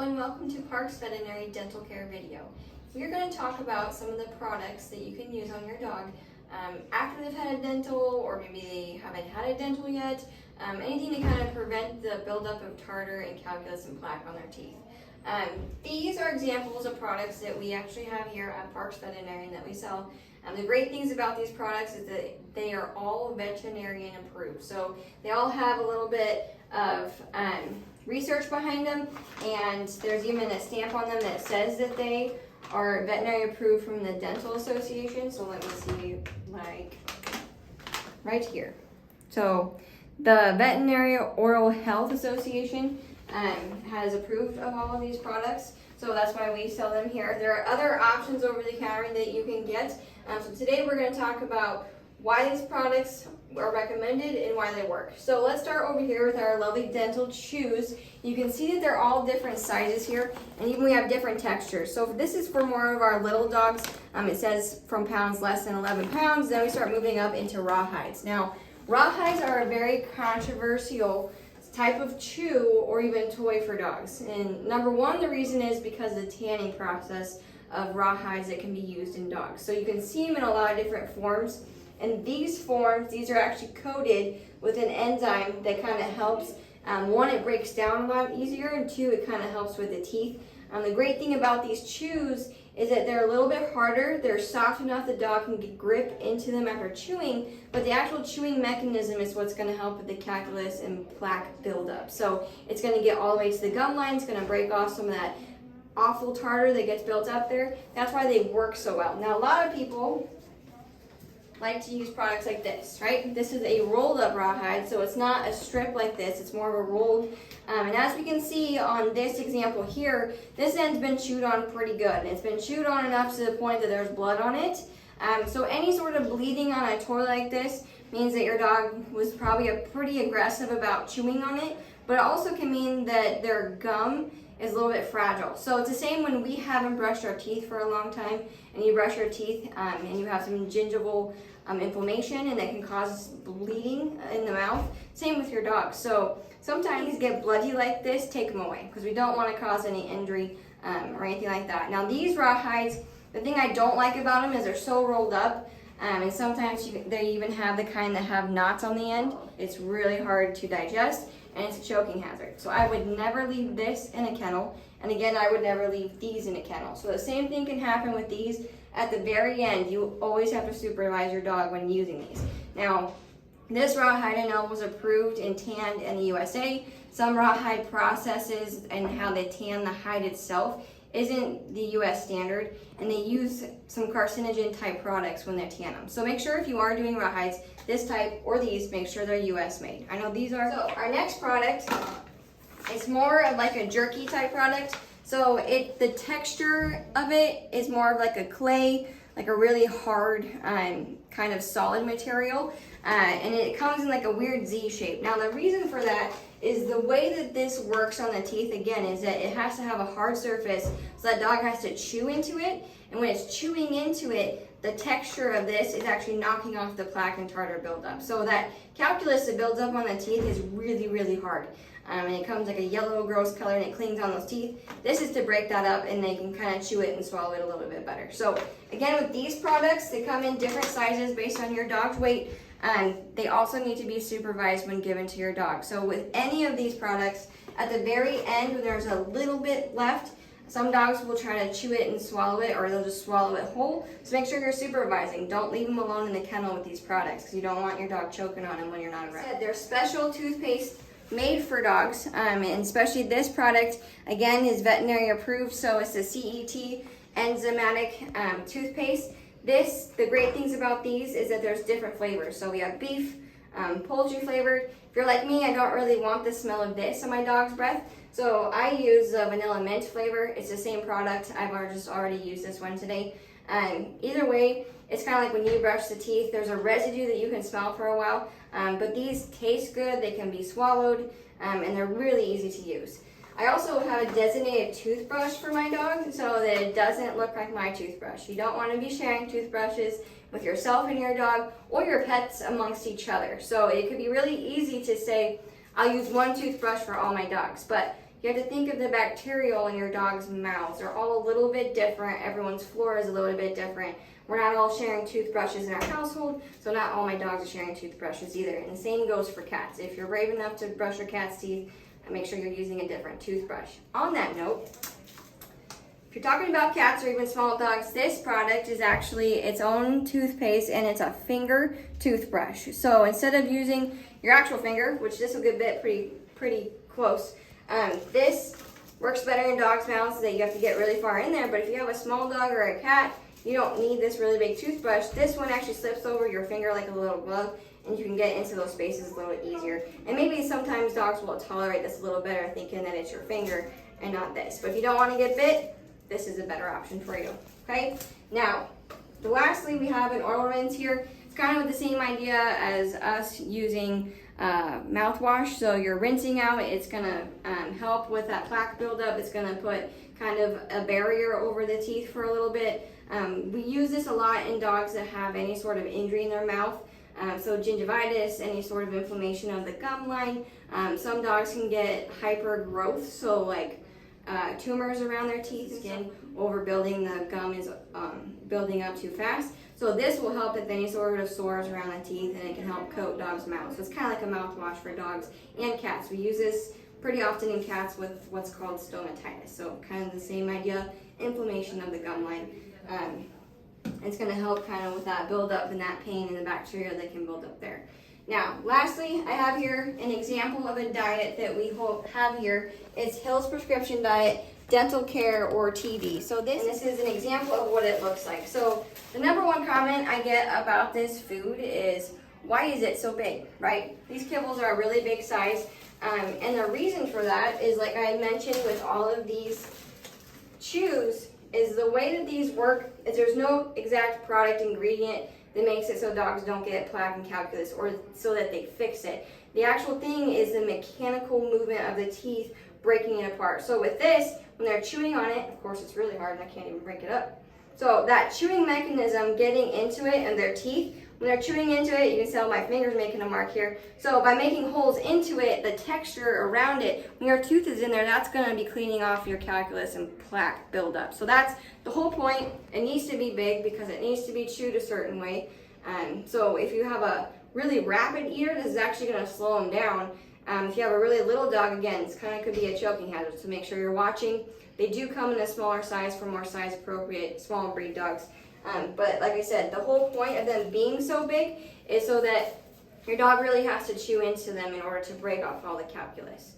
and welcome to Parks Veterinary Dental Care video. We're going to talk about some of the products that you can use on your dog after they've had a dental, or maybe they haven't had a dental yet. Anything to kind of prevent the buildup of tartar and calculus and plaque on their teeth. These are examples of products that we actually have here at Parks Veterinary that we sell. The great things about these products is that they are all veterinarian approved. So they all have a little bit of research behind them, and there's even a stamp on them that says that they are veterinary approved from the Dental Association. So let me see, like right here. So the Veterinary Oral Health Association has approved of all of these products. So that's why we sell them here. There are other options over the counter that you can get. So today we're going to talk about why these products are recommended and why they work. So let's start over here with our lovely dental chews. You can see that they're all different sizes here, and even we have different textures. So this is for more of our little dogs. It says from pounds less than 11 pounds. Then we start moving up into rawhides. Now, rawhides are a very controversial type of chew or even toy for dogs. And number one, the reason is because of the tanning process of rawhides that can be used in dogs. So you can see them in a lot of different forms. And these forms, these are actually coated with an enzyme that kind of helps. One, it breaks down a lot easier, and two, it kind of helps with the teeth. The great thing about these chews is that they're a little bit harder. They're soft enough the dog can get grip into them after chewing, but the actual chewing mechanism is what's going to help with the calculus and plaque buildup. So it's going to get all the way to the gum line. It's going to break off some of that awful tartar that gets built up there. That's why they work so well. Now, a lot of people like to use products like this, right? This is a rolled up rawhide, so it's not a strip like this, it's more of a rolled. And as we can see on this example here, this end's been chewed on pretty good. And it's been chewed on enough to the point that there's blood on it. So any sort of bleeding on a toy like this means that your dog was probably pretty aggressive about chewing on it, but it also can mean that their gum is a little bit fragile. So it's the same when we haven't brushed our teeth for a long time, and you brush your teeth and you have some gingival inflammation, and that can cause bleeding in the mouth. Same with your dog. So sometimes these get bloody like this, take them away, because we don't want to cause any injury or anything like that. Now these rawhides, the thing I don't like about them is they're so rolled up, and sometimes they even have the kind that have knots on the end. It's really hard to digest, and it's a choking hazard. So I would never leave this in a kennel, and again, I would never leave these in a kennel. So the same thing can happen with these. At the very end, you always have to supervise your dog when using these. Now, this rawhide I know was approved and tanned in the USA. Some rawhide processes and how they tan the hide itself isn't the US standard, and they use some carcinogen type products when they tan them. So make sure if you are doing rawhides, this type or these, make sure they're US made. I know these are. So our next product, it's more of like a jerky type product. So the texture of it is more of like a clay, like a really hard kind of solid material. And it comes in like a weird Z shape. Now the reason for that is the way that this works on the teeth, again, is that it has to have a hard surface, so that dog has to chew into it. And when it's chewing into it, the texture of this is actually knocking off the plaque and tartar buildup. So that calculus that builds up on the teeth is really, really hard. And it comes like a yellow, gross color, and it clings on those teeth. This is to break that up, and they can kind of chew it and swallow it a little bit better. So again, with these products, they come in different sizes based on your dog's weight, and they also need to be supervised when given to your dog. So with any of these products, at the very end, when there's a little bit left, some dogs will try to chew it and swallow it, or they'll just swallow it whole. So make sure you're supervising. Don't leave them alone in the kennel with these products, because you don't want your dog choking on them when you're not around. They're special toothpaste made for dogs, and especially this product, again, is veterinary approved, so it's a CET enzymatic toothpaste. The great things about these is that there's different flavors. So we have beef, poultry flavored. If you're like me, I don't really want the smell of this on my dog's breath, so I use the vanilla mint flavor. It's the same product. I've just already used this one today. Either way, it's kind of like when you brush the teeth, there's a residue that you can smell for a while, but these taste good, they can be swallowed, and they're really easy to use. I also have a designated toothbrush for my dog so that it doesn't look like my toothbrush. You don't want to be sharing toothbrushes with yourself and your dog or your pets amongst each other. So it could be really easy to say, I'll use one toothbrush for all my dogs, but you have to think of the bacterial in your dog's mouths. They're all a little bit different. Everyone's flora is a little bit different. We're not all sharing toothbrushes in our household, so not all my dogs are sharing toothbrushes either. And the same goes for cats. If you're brave enough to brush your cat's teeth, make sure you're using a different toothbrush. On that note, if you're talking about cats or even small dogs, this product is actually its own toothpaste, and it's a finger toothbrush. So instead of using your actual finger, which this will get bit pretty close, this works better in dogs' mouths that you have to get really far in there. But if you have a small dog or a cat, you don't need this really big toothbrush. This one actually slips over your finger like a little glove, and you can get into those spaces a little easier. And maybe sometimes dogs will tolerate this a little better, thinking that it's your finger and not this. But if you don't want to get bit, this is a better option for you, okay? Now, lastly, we have an oil rinse here. It's kind of the same idea as us using mouthwash. So you're rinsing out, it's gonna help with that plaque buildup. It's gonna put kind of a barrier over the teeth for a little bit. We use this a lot in dogs that have any sort of injury in their mouth. So gingivitis, any sort of inflammation of the gum line. Some dogs can get hypergrowth, so like tumors around their teeth, skin overbuilding, the gum is building up too fast. So this will help with any sort of sores around the teeth, and it can help coat dogs' mouths. So it's kind of like a mouthwash for dogs and cats. We use this pretty often in cats with what's called stomatitis. So kind of the same idea, inflammation of the gum line. It's going to help kind of with that buildup and that pain and the bacteria that can build up there. Now, lastly, I have here an example of a diet that we have here. It's Hill's Prescription Diet, Dental Care, or TV. So this is an example of what it looks like. So the number one comment I get about this food is, why is it so big, right? These kibbles are a really big size. And the reason for that is, like I mentioned with all of these chews, is the way that these work is there's no exact product ingredient that makes it so dogs don't get plaque and calculus, or so that they fix it. The actual thing is the mechanical movement of the teeth breaking it apart. So with this, when they're chewing on it, of course it's really hard and I can't even break it up. So that chewing mechanism getting into it and their teeth, when they're chewing into it, you can tell my finger's making a mark here. So by making holes into it, the texture around it, when your tooth is in there, that's going to be cleaning off your calculus and plaque buildup. So that's the whole point. It needs to be big because it needs to be chewed a certain way. So if you have a really rapid eater, this is actually going to slow them down. If you have a really little dog, again, it's kind of could be a choking hazard. So make sure you're watching. They do come in a smaller size for more size appropriate small breed dogs. But like I said, the whole point of them being so big is so that your dog really has to chew into them in order to break off all the calculus.